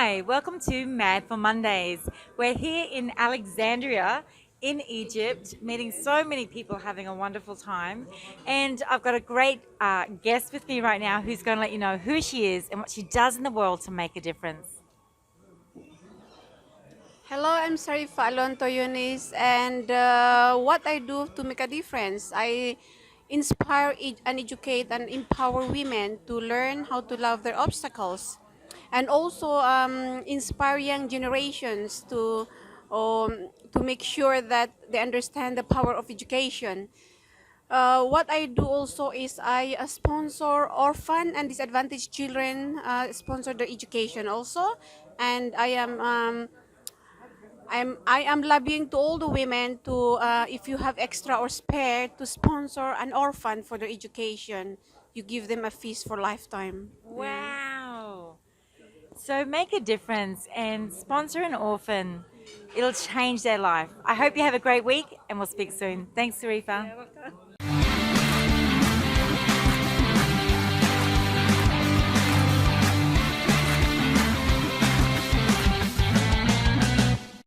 Hi, welcome to Mad for Mondays. We're here in Alexandria in Egypt, meeting so many people, having a wonderful time. And I've got a great guest with me right now who's going to let you know who she is and what she does in the world to make a difference. Hello, I'm Sarifa Alonto Yunis, and what I do to make a difference, I inspire and educate and empower women to learn how to love their obstacles, and also inspire young generations to make sure that they understand the power of education. What I do also is I sponsor orphan and disadvantaged children, sponsor their education also, and I am lobbying to all the women to if you have extra or spare to sponsor an orphan for their education. You give them a feast for lifetime. Wow. So make a difference and sponsor an orphan. It'll change their life. I hope you have a great week and we'll speak soon. Thanks, Sarifa.